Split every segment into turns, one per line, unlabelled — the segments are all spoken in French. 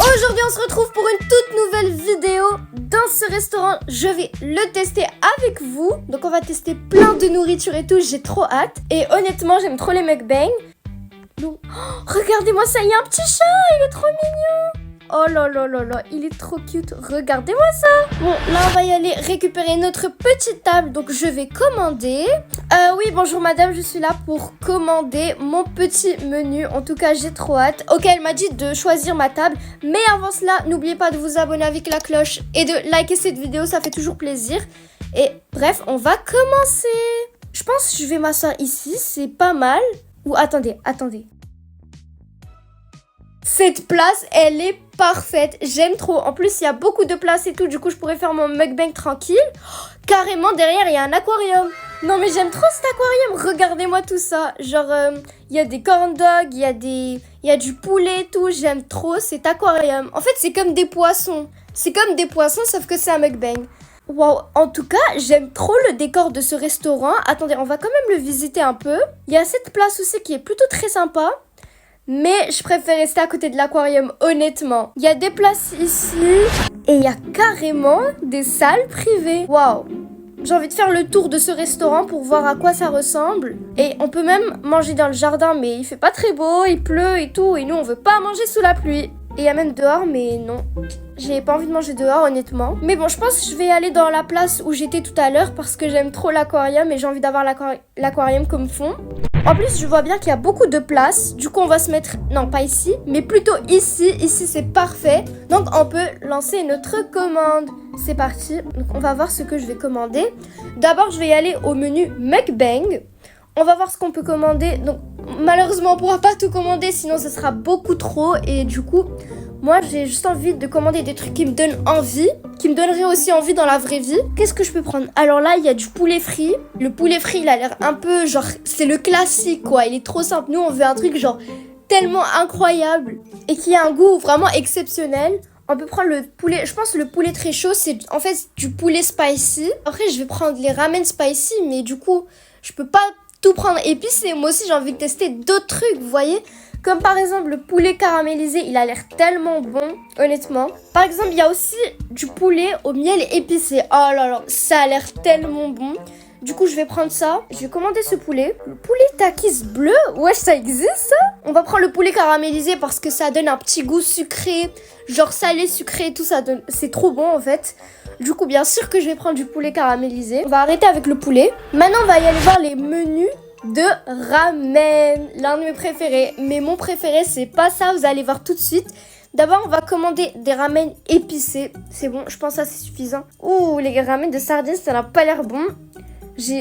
Aujourd'hui on se retrouve pour une toute nouvelle vidéo. Dans ce restaurant, je vais le tester avec vous. Donc on va tester plein de nourriture et tout, j'ai trop hâte. Et honnêtement, j'aime trop les mukbangs. Donc, regardez-moi ça, il y a un petit chat, il est trop mignon. Oh là là là là, il est trop cute, regardez-moi ça. Bon, là on va y aller récupérer notre petite table, donc je vais commander. Oui, bonjour madame, je suis là pour commander mon petit menu. En tout cas, j'ai trop hâte. Ok, elle m'a dit de choisir ma table. Mais avant cela, n'oubliez pas de vous abonner avec la cloche et de liker cette vidéo, ça fait toujours plaisir. Et bref, on va commencer. Je pense que je vais m'asseoir ici, c'est pas mal. Ou attendez. Cette place, elle est parfaite. J'aime trop. En plus, il y a beaucoup de place et tout. Du coup, je pourrais faire mon mukbang tranquille. Carrément, derrière, il y a un aquarium. Non, mais j'aime trop cet aquarium. Regardez-moi tout ça. Genre, il y a des corn dogs, il y a du poulet et tout. J'aime trop cet aquarium. En fait, c'est comme des poissons. C'est comme des poissons, sauf que c'est un mukbang. Wow, en tout cas, j'aime trop le décor de ce restaurant. Attendez, on va quand même le visiter un peu. Il y a cette place aussi qui est plutôt très sympa. Mais je préfère rester à côté de l'aquarium, honnêtement. Il y a des places ici et il y a carrément des salles privées. Waouh! J'ai envie de faire le tour de ce restaurant pour voir à quoi ça ressemble. Et on peut même manger dans le jardin, mais il fait pas très beau, il pleut et tout. Et nous, on veut pas manger sous la pluie. Et il y a même dehors, mais non. J'ai pas envie de manger dehors, honnêtement. Mais bon, je pense que je vais aller dans la place où j'étais tout à l'heure parce que j'aime trop l'aquarium et j'ai envie d'avoir l'aquarium comme fond. En plus, je vois bien qu'il y a beaucoup de place. Du coup, on va se mettre... Non, pas ici, mais plutôt ici. Ici, c'est parfait. Donc, on peut lancer notre commande. C'est parti. Donc, on va voir ce que je vais commander. D'abord, je vais y aller au menu mukbang. On va voir ce qu'on peut commander. Donc, malheureusement, on ne pourra pas tout commander, sinon ce sera beaucoup trop. Et du coup, moi, j'ai juste envie de commander des trucs qui me donnent envie, qui me donneraient aussi envie dans la vraie vie. Qu'est-ce que je peux prendre? Alors là, il y a du poulet frit. Le poulet frit, il a l'air un peu genre... C'est le classique, quoi. Il est trop simple. Nous, on veut un truc genre tellement incroyable et qui a un goût vraiment exceptionnel. On peut prendre le poulet... Je pense que le poulet très chaud, c'est en fait du poulet spicy. Après, je vais prendre les ramen spicy, mais du coup, je peux pas tout prendre épicé. Moi aussi, j'ai envie de tester d'autres trucs, vous voyez? Comme par exemple le poulet caramélisé, il a l'air tellement bon, honnêtement. Par exemple, il y a aussi du poulet au miel épicé. Oh là là, ça a l'air tellement bon. Du coup, je vais prendre ça. Je vais commander ce poulet. Le poulet takis bleu, wesh, ça existe ça? On va prendre le poulet caramélisé parce que ça donne un petit goût sucré. Genre salé, sucré et tout, ça donne... C'est trop bon en fait. Du coup, bien sûr que je vais prendre du poulet caramélisé. On va arrêter avec le poulet. Maintenant, on va y aller voir les menus de ramen. L'un de mes préférés. Mais mon préféré, c'est pas ça. Vous allez voir tout de suite. D'abord, on va commander des ramen épicés. C'est bon, je pense que ça, c'est suffisant. Ouh, les ramen de sardines, ça n'a pas l'air bon.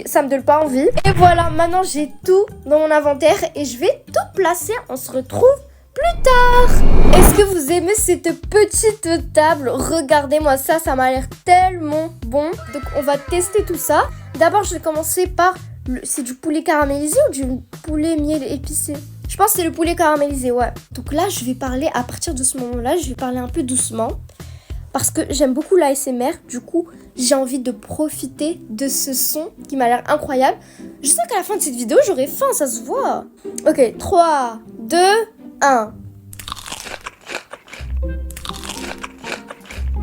Ça me donne pas envie. Et voilà, maintenant, j'ai tout dans mon inventaire. Et je vais tout placer. On se retrouve plus tard. Est-ce que vous aimez cette petite table? Regardez-moi ça, ça m'a l'air tellement bon. Donc on va tester tout ça. D'abord je vais commencer par c'est du poulet caramélisé ou du poulet miel épicé? Je pense que c'est le poulet caramélisé, ouais. Donc là je vais parler, à partir de ce moment là, je vais parler un peu doucement. Parce que j'aime beaucoup l'ASMR, du coup j'ai envie de profiter de ce son qui m'a l'air incroyable. Je sais qu'à la fin de cette vidéo j'aurai faim, ça se voit. Ok, 3, 2, 1.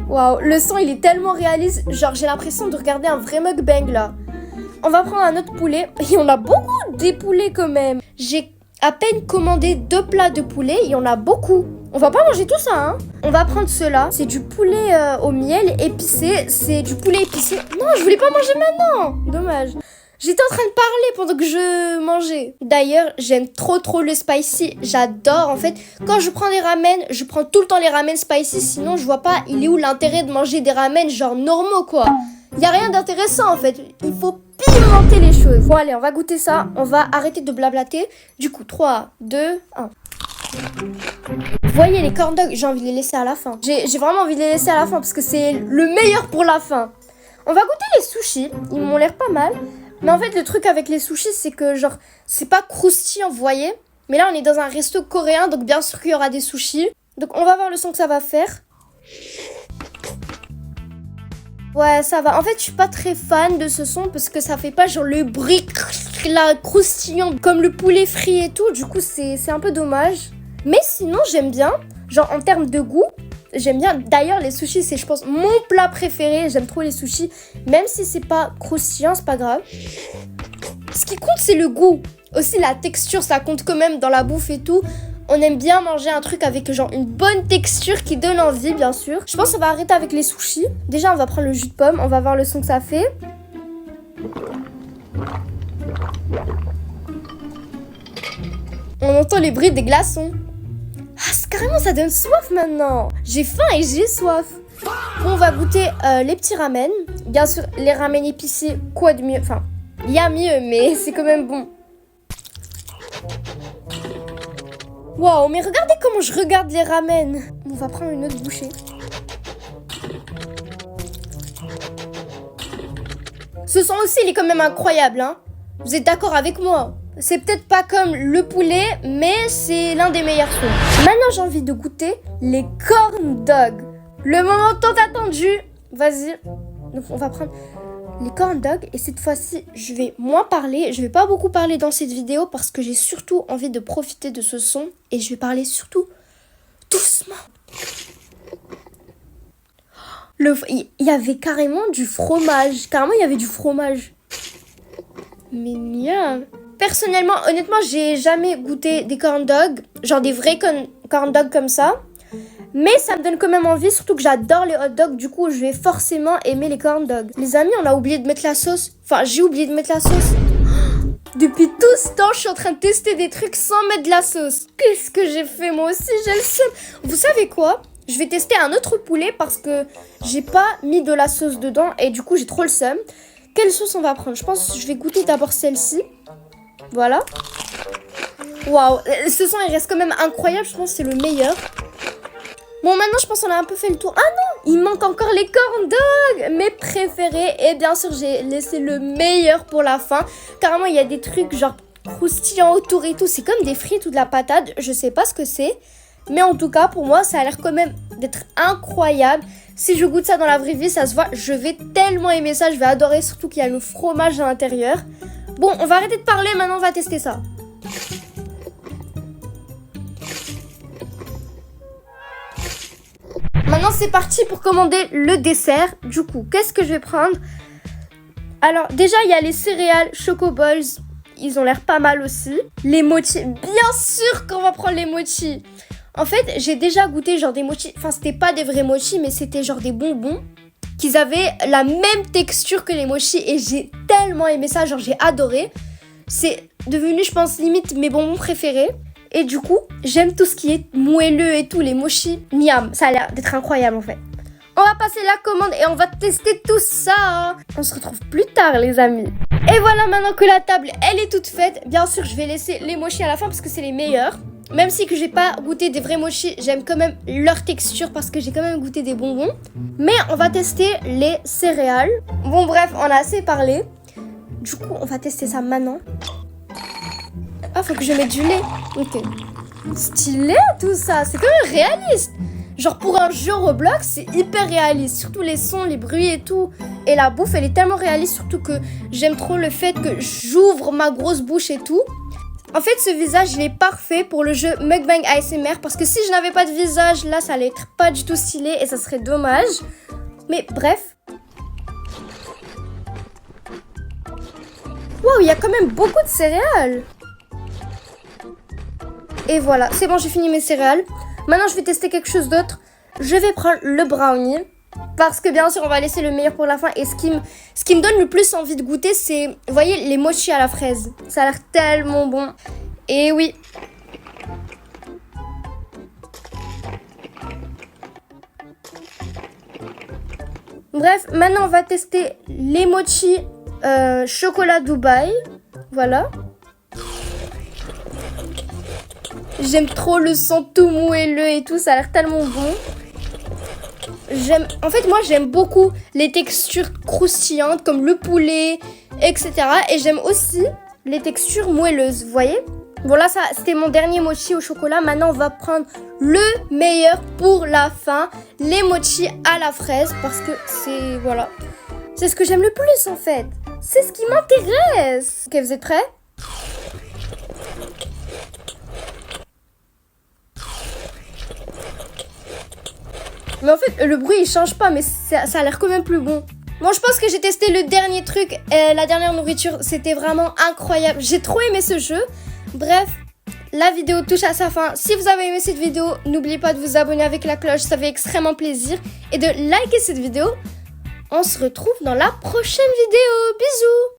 Waouh, le son il est tellement réaliste, genre j'ai l'impression de regarder un vrai mukbang là. On va prendre un autre poulet, et on a beaucoup des poulets quand même. J'ai à peine commandé 2 plats de poulet, et on a beaucoup. On va pas manger tout ça, hein. On va prendre cela, c'est du poulet au miel épicé, c'est du poulet épicé. Non, je voulais pas manger maintenant, dommage. J'étais en train de parler pendant que je mangeais. D'ailleurs, j'aime trop le spicy. J'adore en fait. Quand je prends des ramen, je prends tout le temps les ramen spicy. Sinon, je vois pas, il est où l'intérêt de manger des ramen genre normaux quoi. Il y a rien d'intéressant en fait. Il faut pimenter les choses. Bon allez, on va goûter ça. On va arrêter de blablater. Du coup, 3, 2, 1. Vous voyez les corn dogs, j'ai envie de les laisser à la fin. J'ai vraiment envie de les laisser à la fin parce que c'est le meilleur pour la fin. On va goûter les sushis. Ils m'ont l'air pas mal. Mais en fait, le truc avec les sushis, c'est que genre, c'est pas croustillant, vous voyez. Mais là, on est dans un resto coréen, donc bien sûr qu'il y aura des sushis. Donc, on va voir le son que ça va faire. Ouais, ça va. En fait, je suis pas très fan de ce son parce que ça fait pas genre le bruit là, croustillant comme le poulet frit et tout. Du coup, c'est un peu dommage. Mais sinon, j'aime bien. Genre, en termes de goût, J'aime bien. D'ailleurs, les sushis, c'est, je pense, mon plat préféré. J'aime trop les sushis. Même si c'est pas croustillant, c'est pas grave. Ce qui compte, c'est le goût. Aussi, la texture, ça compte quand même dans la bouffe et tout. On aime bien manger un truc avec genre une bonne texture qui donne envie, bien sûr. Je pense qu'on va arrêter avec les sushis. Déjà, on va prendre le jus de pomme. On va voir le son que ça fait. On entend les bruits des glaçons. Ah, carrément, ça donne soif maintenant. J'ai faim et j'ai soif. Bon, on va goûter les petits ramen. Bien sûr, les ramen épicés, quoi de mieux? Enfin, il y a mieux, mais c'est quand même bon. Waouh, mais regardez comment je regarde les ramen. On va prendre une autre bouchée. Ce son aussi, il est quand même incroyable, hein. Vous êtes d'accord avec moi? C'est peut-être pas comme le poulet, mais c'est l'un des meilleurs sons. Maintenant, j'ai envie de goûter les corn dogs. Le moment tant attendu. Vas-y. Donc, on va prendre les corn dogs. Et cette fois-ci, je vais moins parler. Je vais pas beaucoup parler dans cette vidéo parce que j'ai surtout envie de profiter de ce son. Et je vais parler surtout doucement. Il y avait carrément du fromage. Carrément, il y avait du fromage. Mais miam. Personnellement, honnêtement, j'ai jamais goûté des corn dogs. Genre des vrais corn dogs comme ça. Mais ça me donne quand même envie, surtout que j'adore les hot dogs. Du coup, je vais forcément aimer les corn dogs. Les amis, on a oublié de mettre la sauce. Enfin, j'ai oublié de mettre la sauce. Depuis tout ce temps, je suis en train de tester des trucs sans mettre de la sauce. Qu'est-ce que j'ai fait? Moi aussi, j'ai le seum. Vous savez quoi? Je vais tester un autre poulet parce que j'ai pas mis de la sauce dedans. Et du coup, j'ai trop le seum. Quelle sauce on va prendre? Je pense que je vais goûter d'abord celle-ci. Voilà. Waouh, ce son il reste quand même incroyable. Je pense que c'est le meilleur. Bon, maintenant je pense qu'on a un peu fait le tour. Ah non, il manque encore les corn dogs, mes préférés. Et bien sûr, j'ai laissé le meilleur pour la fin. Carrément, il y a des trucs genre croustillants autour et tout. C'est comme des frites ou de la patate. Je sais pas ce que c'est. Mais en tout cas, pour moi, ça a l'air quand même d'être incroyable. Si je goûte ça dans la vraie vie, ça se voit. Je vais tellement aimer ça. Je vais adorer, surtout qu'il y a le fromage à l'intérieur. Bon, on va arrêter de parler, maintenant on va tester ça. Maintenant c'est parti pour commander le dessert. Du coup, qu'est-ce que je vais prendre? Alors déjà, il y a les céréales Choco Balls. Ils ont l'air pas mal aussi. Les mochis, bien sûr qu'on va prendre les mochis. En fait, j'ai déjà goûté genre des mochis. Enfin, c'était pas des vrais mochis, mais c'était genre des bonbons. Qu'ils avaient la même texture que les mochis et j'ai tellement aimé ça, genre j'ai adoré. C'est devenu, je pense, limite mes bonbons préférés. Et du coup, j'aime tout ce qui est moelleux et tout, les mochis, miam. Ça a l'air d'être incroyable en fait. On va passer la commande et on va tester tout ça. On se retrouve plus tard les amis. Et voilà, maintenant que la table, elle est toute faite. Bien sûr, je vais laisser les mochis à la fin parce que c'est les meilleurs. Même si que j'ai pas goûté des vrais mochis, j'aime quand même leur texture parce que j'ai quand même goûté des bonbons. Mais on va tester les céréales. Bon bref, on a assez parlé. Du coup, on va tester ça maintenant. Ah, faut que je mette du lait. Ok. Stylé tout ça, c'est quand même réaliste. Genre pour un jeu Roblox, c'est hyper réaliste. Surtout les sons, les bruits et tout. Et la bouffe, elle est tellement réaliste. Surtout que j'aime trop le fait que j'ouvre ma grosse bouche et tout. En fait, ce visage, il est parfait pour le jeu Mukbang ASMR parce que si je n'avais pas de visage, là, ça allait être pas du tout stylé et ça serait dommage. Mais bref. Waouh, il y a quand même beaucoup de céréales. Et voilà, c'est bon, j'ai fini mes céréales. Maintenant, je vais tester quelque chose d'autre. Je vais prendre le brownie. Parce que bien sûr, on va laisser le meilleur pour la fin. Et ce qui me donne le plus envie de goûter, c'est, vous voyez, les mochis à la fraise. Ça a l'air tellement bon. Et oui. Bref, maintenant, on va tester les mochis chocolat Dubaï. Voilà. J'aime trop le son tout moelleux et tout. Ça a l'air tellement bon. En fait, moi, j'aime beaucoup les textures croustillantes comme le poulet, etc. Et j'aime aussi les textures moelleuses, vous voyez? Bon, là, ça, c'était mon dernier mochi au chocolat. Maintenant, on va prendre le meilleur pour la fin. Les mochis à la fraise parce que c'est, voilà. C'est ce que j'aime le plus, en fait. C'est ce qui m'intéresse. Ok, vous êtes prêts? Mais en fait, le bruit il change pas, mais ça a l'air quand même plus bon. Bon, je pense que j'ai testé le dernier truc, la dernière nourriture, c'était vraiment incroyable. J'ai trop aimé ce jeu. Bref, la vidéo touche à sa fin. Si vous avez aimé cette vidéo, n'oubliez pas de vous abonner avec la cloche, ça fait extrêmement plaisir. Et de liker cette vidéo. On se retrouve dans la prochaine vidéo. Bisous!